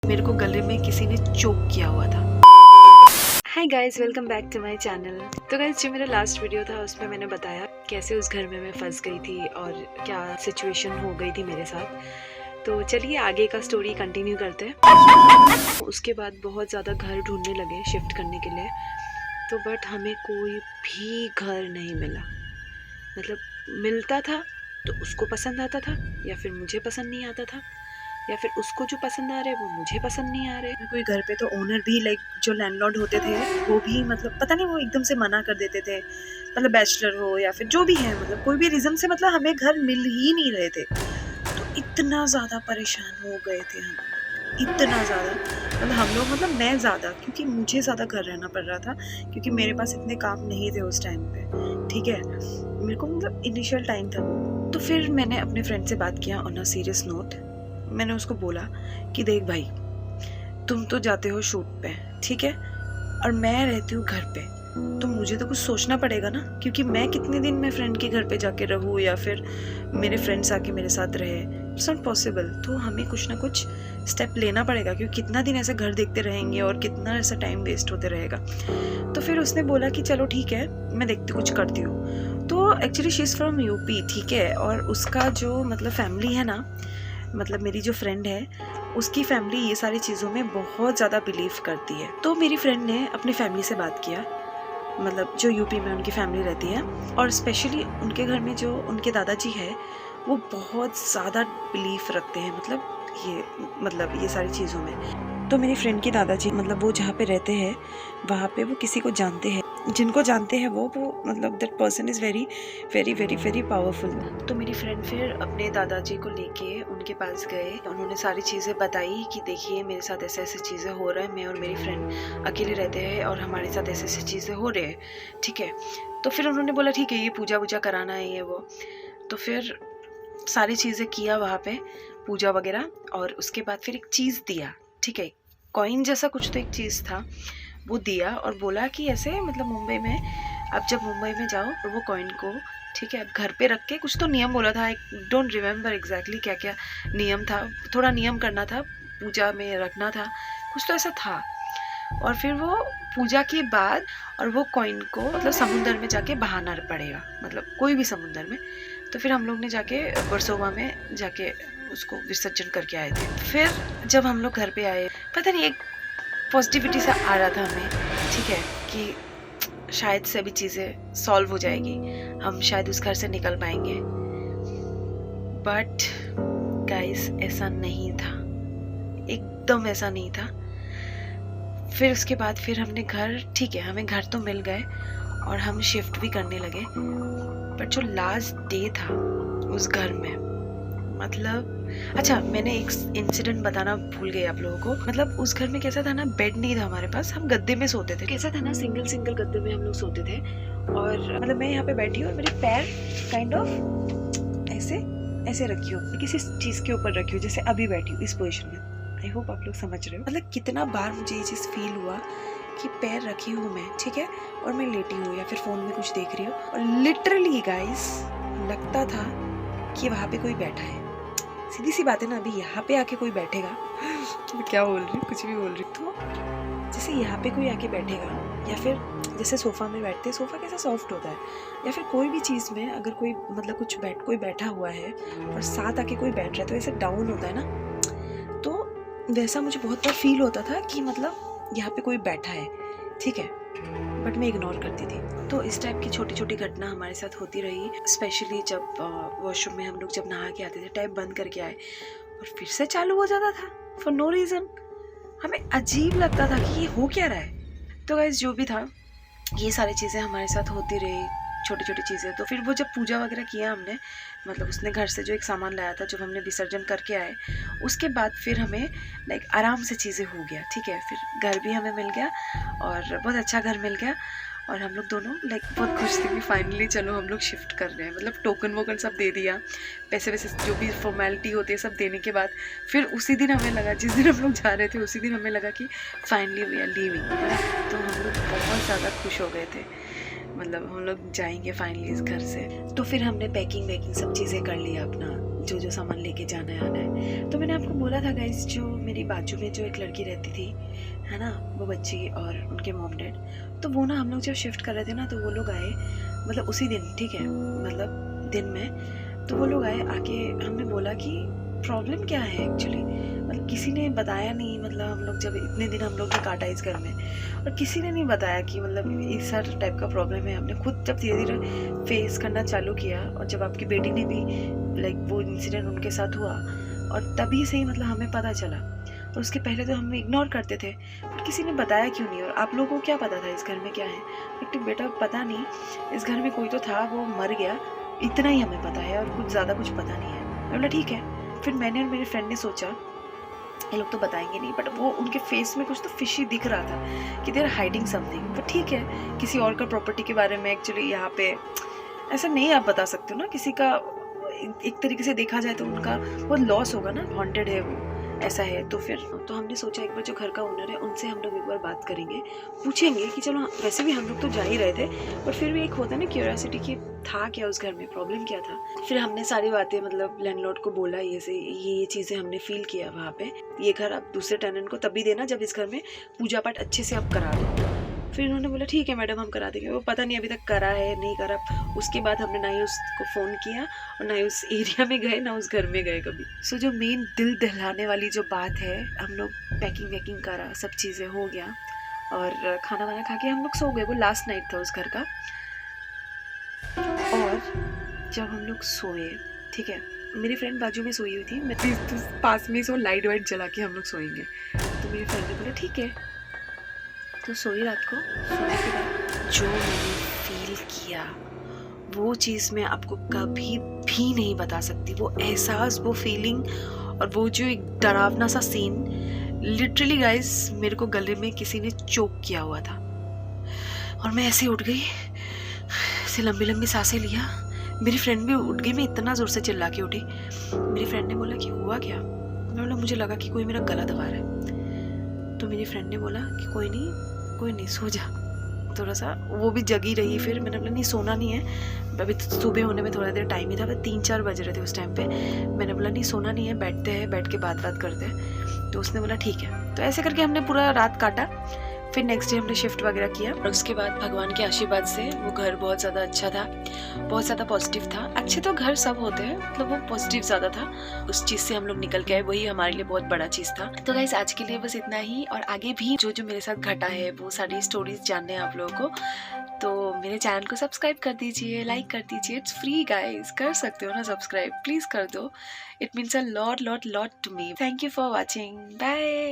मेरे को गले में किसी ने चोक किया हुआ था। Hi guys, welcome back to my channel. तो गाइस, जो मेरा लास्ट वीडियो था उसमें मैंने बताया कैसे उस घर में मैं फंस गई थी और क्या सिचुएशन हो गई थी मेरे साथ। तो चलिए आगे का स्टोरी कंटिन्यू करते हैं। उसके बाद बहुत ज़्यादा घर ढूंढने लगे शिफ्ट करने के लिए, तो बट हमें कोई भी घर नहीं मिला। मतलब मिलता था तो उसको पसंद आता था या फिर मुझे पसंद नहीं आता था, या फिर उसको जो पसंद आ रहे वो मुझे पसंद नहीं आ रहे। कोई घर पे तो ओनर भी जो लैंडलॉर्ड होते थे वो भी मतलब पता नहीं वो एकदम से मना कर देते थे, मतलब बैचलर हो या फिर जो भी है, मतलब कोई भी रीज़न से मतलब हमें घर मिल ही नहीं रहे थे। तो इतना ज़्यादा परेशान हो गए थे हम, इतना ज़्यादा, मतलब हम लोग, मतलब मैं ज़्यादा, क्योंकि मुझे ज़्यादा घर रहना पड़ रहा था क्योंकि मेरे पास इतने काम नहीं थे उस टाइम पे। ठीक है, मेरे को मतलब इनिशियल टाइम था वो। तो फिर मैंने अपने फ्रेंड से बात किया ऑन अ सीरियस नोट। मैंने उसको बोला कि देख भाई, तुम तो जाते हो शूट पे, ठीक है, और मैं रहती हूँ घर पे, तो मुझे तो कुछ सोचना पड़ेगा ना, क्योंकि मैं कितने दिन मैं फ्रेंड के घर पे जाके रहूँ या फिर मेरे फ्रेंड्स आके मेरे साथ रहे, इट्स नॉट पॉसिबल। तो हमें कुछ ना कुछ स्टेप लेना पड़ेगा, क्योंकि कितना दिन ऐसे घर देखते रहेंगे और कितना ऐसा टाइम वेस्ट होते रहेगा। तो फिर उसने बोला कि चलो ठीक है, मैं देखती कुछ करती हूँ। तो actually she is from UP, ठीक है, और उसका जो मतलब फैमिली है ना, मतलब मेरी जो फ्रेंड है उसकी फैमिली ये सारी चीज़ों में बहुत ज़्यादा बिलीव करती है। तो मेरी फ्रेंड ने अपनी फैमिली से बात किया, मतलब जो यूपी में उनकी फैमिली रहती है, और स्पेशली उनके घर में जो उनके दादाजी है वो बहुत ज़्यादा बिलीफ रखते हैं, मतलब ये सारी चीज़ों में। तो मेरी फ्रेंड के दादाजी, मतलब वो जहाँ पे रहते हैं वहाँ पे वो किसी को जानते हैं, जिनको जानते हैं वो मतलब that person is very very very very powerful. तो मेरी फ्रेंड फिर अपने दादाजी को लेके उनके पास गए, उन्होंने सारी चीज़ें बताई कि देखिए मेरे साथ ऐसे ऐसे चीज़ें हो रहा है, मैं और मेरी फ्रेंड अकेले रहते हैं और हमारे साथ ऐसे ऐसी चीज़ें हो रही है, ठीक है। तो फिर उन्होंने बोला ठीक है, ये पूजा वूजा कराना है ये वो। तो फिर सारी चीज़ें किया वहाँ पे, पूजा वगैरह, और उसके बाद फिर एक चीज़ दिया, ठीक है, कॉइन जैसा कुछ तो एक चीज़ था, वो दिया और बोला कि ऐसे मतलब मुंबई में, आप जब मुंबई में जाओ और वो कॉइन को, ठीक है, आप घर पे रख के, कुछ तो नियम बोला था, आई डोंट रिमेम्बर एग्जैक्टली क्या क्या नियम था, थोड़ा नियम करना था, पूजा में रखना था, कुछ तो ऐसा था। और फिर वो पूजा के बाद और वो कॉइन को मतलब समुंदर में जाके बहाना पड़ेगा, मतलब कोई भी समुंदर में। तो फिर हम लोग ने जाके बरसोवा में जाके उसको विसर्जन करके आए थे। फिर जब हम लोग घर पे आए, पता नहीं एक पॉजिटिविटी सा आ रहा था हमें, ठीक है, कि शायद से अभी चीज़ें सॉल्व हो जाएगी, हम शायद उस घर से निकल पाएंगे। बट गाइस, ऐसा नहीं था, एकदम ऐसा नहीं था। फिर उसके बाद फिर हमने घर, ठीक है, हमें घर तो मिल गए और हम शिफ्ट भी करने लगे। बट जो लास्ट डे था उस घर में, मतलब अच्छा, मैंने एक इंसिडेंट बताना भूल गई आप लोगों को। मतलब उस घर में कैसा था ना, बेड नहीं था हमारे पास, हम गद्दे में सोते थे। कैसा था ना, सिंगल सिंगल गद्दे में हम लोग सोते थे, और मतलब मैं यहाँ पे बैठी हूँ और मेरे पैर काइंड ऑफ ऐसे ऐसे रखी हूँ, किसी चीज़ के ऊपर रखी हूँ, जैसे अभी बैठी हूँ इस पोजिशन में। आई होप आप लोग समझ रहे हो, मतलब कितना बार मुझे ये चीज़ फील हुआ कि पैर रखी हूँ मैं, ठीक है, और मैं लेटी हूँ या फिर फ़ोन में कुछ देख रही हूँ, और लिटरली गाइस लगता था कि वहाँ पे कोई बैठा है। सीधी सी बात है ना, अभी यहाँ पे आके कोई बैठेगा मैं क्या बोल रही हूँ, कुछ भी बोल रही हूँ, तो जैसे यहाँ पे कोई आके बैठेगा, या फिर जैसे सोफ़ा में बैठते हैं, सोफ़ा कैसा सॉफ्ट होता है, या फिर कोई भी चीज़ में अगर कोई मतलब कोई बैठा हुआ है और साथ आके कोई बैठ रहा है तो ऐसे डाउन होता है ना, तो वैसा मुझे बहुत बार फील होता था कि मतलब यहाँ पे कोई बैठा है, ठीक है, बट मैं इग्नोर करती थी। तो इस टाइप की छोटी छोटी घटना हमारे साथ होती रही, स्पेशली जब वॉशरूम में हम लोग जब नहा के आते थे, टैप बंद करके आए और फिर से चालू हो जाता था फॉर नो रीज़न। हमें अजीब लगता था कि ये हो क्या रहा है। तो गाइस, जो भी था, ये सारी चीज़ें हमारे साथ होती रही, छोटी छोटी चीज़ें। तो फिर वो जब पूजा वगैरह किया हमने, मतलब उसने घर से जो एक सामान लाया था, जब हमने विसर्जन करके आए, उसके बाद फिर हमें लाइक आराम से चीज़ें हो गया, ठीक है, फिर घर भी हमें मिल गया और बहुत अच्छा घर मिल गया, और हम लोग दोनों लाइक बहुत खुश थे कि फाइनली चलो हम लोग शिफ्ट कर रहे हैं। मतलब टोकन वोकन सब दे दिया, पैसे वैसे जो भी फॉर्मेलिटी होती है सब देने के बाद फिर उसी दिन हमें लगा, जिस दिन हम लोग जा रहे थे उसी दिन हमें लगा कि फाइनली वी आर लीविंग। तो हम लोग बहुत ज़्यादा खुश हो गए थे, मतलब हम लोग जाएंगे फाइनली इस घर से। तो फिर हमने पैकिंग वैकिंग सब चीज़ें कर लिया अपना, जो जो सामान लेके जाना है आना है। तो मैंने आपको बोला था गाइस, जो मेरी बाजू में जो एक लड़की रहती थी है ना, वो बच्ची और उनके मॉम डैड, तो वो ना हम लोग जब शिफ्ट कर रहे थे ना, तो वो लोग आए मतलब उसी दिन, ठीक है, मतलब दिन में। तो वो लोग आए, आके हमने बोला कि प्रॉब्लम क्या है एक्चुअली, मतलब किसी ने बताया नहीं। मतलब हम लोग जब इतने दिन हम लोग ने काटा इस घर में, और किसी ने नहीं बताया कि मतलब इस हर टाइप का प्रॉब्लम है। हमने खुद जब धीरे धीरे फेस करना चालू किया, और जब आपकी बेटी ने भी लाइक वो इंसिडेंट उनके साथ हुआ, और तभी से ही मतलब हमें पता चला। और उसके पहले तो हम इग्नोर करते थे, पर किसी ने बताया क्यों नहीं। और आप लोगों को क्या पता था इस घर में क्या है? लेकिन बेटा पता नहीं, इस घर में कोई तो था, वो मर गया, इतना ही हमें पता है, और कुछ ज़्यादा कुछ पता नहीं है। बोला ठीक है। फिर मैंने और मेरे फ्रेंड ने सोचा ये लोग तो बताएंगे नहीं, बट वो उनके फेस में कुछ तो फिशी दिख रहा था कि देर हाइडिंग समथिंग। बट ठीक है, किसी और का प्रॉपर्टी के बारे में एक्चुअली यहाँ पे ऐसा नहीं आप बता सकते हो ना। किसी का एक तरीके से देखा जाए तो उनका बहुत लॉस होगा ना, हॉन्टेड है वो, ऐसा है। तो फिर तो हमने सोचा एक बार जो घर का ओनर है उनसे हम लोग एक बार बात करेंगे, पूछेंगे कि चलो वैसे भी हम लोग तो जा ही रहे थे, पर फिर भी एक होता है ना क्यूरियोसिटी कि था क्या उस घर में, प्रॉब्लम क्या था। फिर हमने सारी बातें मतलब लैंडलॉर्ड को बोला, ये चीज़ें हमने फील किया वहाँ पे। ये घर आप दूसरे टेनेंट को तभी देना जब इस घर में पूजा पाठ अच्छे से आप करा दो। फिर उन्होंने बोला ठीक है मैडम, हम करा देंगे। वो पता नहीं अभी तक करा है नहीं करा। उसके बाद हमने ना ही उसको फ़ोन किया, और ना ही उस एरिया में गए, ना उस घर में गए कभी। सो जो मेन दिल दहलाने वाली जो बात है, हम लोग पैकिंग वैकिंग करा, सब चीज़ें हो गया, और खाना वाना खा के हम लोग सो गए। वो लास्ट नाइट था उस घर का। और जब हम लोग सोए, ठीक है, मेरी फ्रेंड बाजू में सोई हुई थी, मैं पास में सो, लाइट वाइट जला के हम लोग सोएंगे। तो मेरी फ्रेंड ने बोला ठीक है। तो सोई रात को, सोने के बाद जो मैंने फील किया वो चीज़ मैं आपको कभी भी नहीं बता सकती। वो एहसास, वो फीलिंग, और वो जो एक डरावना सा सीन, लिटरली गाइस मेरे को गले में किसी ने चोक किया हुआ था, और मैं ऐसे उठ गई, ऐसे लंबी लंबी सांसें लिया। मेरी फ्रेंड भी उठ गई, मैं इतना ज़ोर से चिल्ला के उठी। मेरी फ्रेंड ने बोला कि हुआ क्या? मैं बोला मुझे लगा कि कोई मेरा गला दबा रहा है। तो मेरी फ्रेंड ने बोला कि कोई नहीं, सो जा थोड़ा सा। वो भी जगी रही। फिर मैंने बोला नहीं, सोना नहीं है, अभी तो सुबह होने में थोड़ा देर टाइम ही था, 3-4 बज रहे थे उस टाइम पे। मैंने बोला नहीं, सोना नहीं है, बैठते हैं, बैठ के बात करते हैं। तो उसने बोला ठीक है। तो ऐसे करके हमने पूरा रात काटा। फिर नेक्स्ट डे हमने शिफ्ट वगैरह किया, और उसके बाद भगवान के आशीर्वाद से वो घर बहुत ज़्यादा अच्छा था, बहुत ज़्यादा पॉजिटिव था। अच्छे तो घर सब होते हैं, मतलब वो पॉजिटिव ज़्यादा था। उस चीज़ से हम लोग निकल के आए, वही हमारे लिए बहुत बड़ा चीज़ था। तो गाइस आज के लिए बस इतना ही, और आगे भी जो जो मेरे साथ घटा है वो सारी स्टोरीज जानने हैं आप लोगों को, तो मेरे चैनल को सब्सक्राइब कर दीजिए, लाइक कर दीजिए। इट्स फ्री गाइस, कर सकते हो ना सब्सक्राइब, प्लीज़ कर दो। It means a lot to me. Thank you for watching, bye.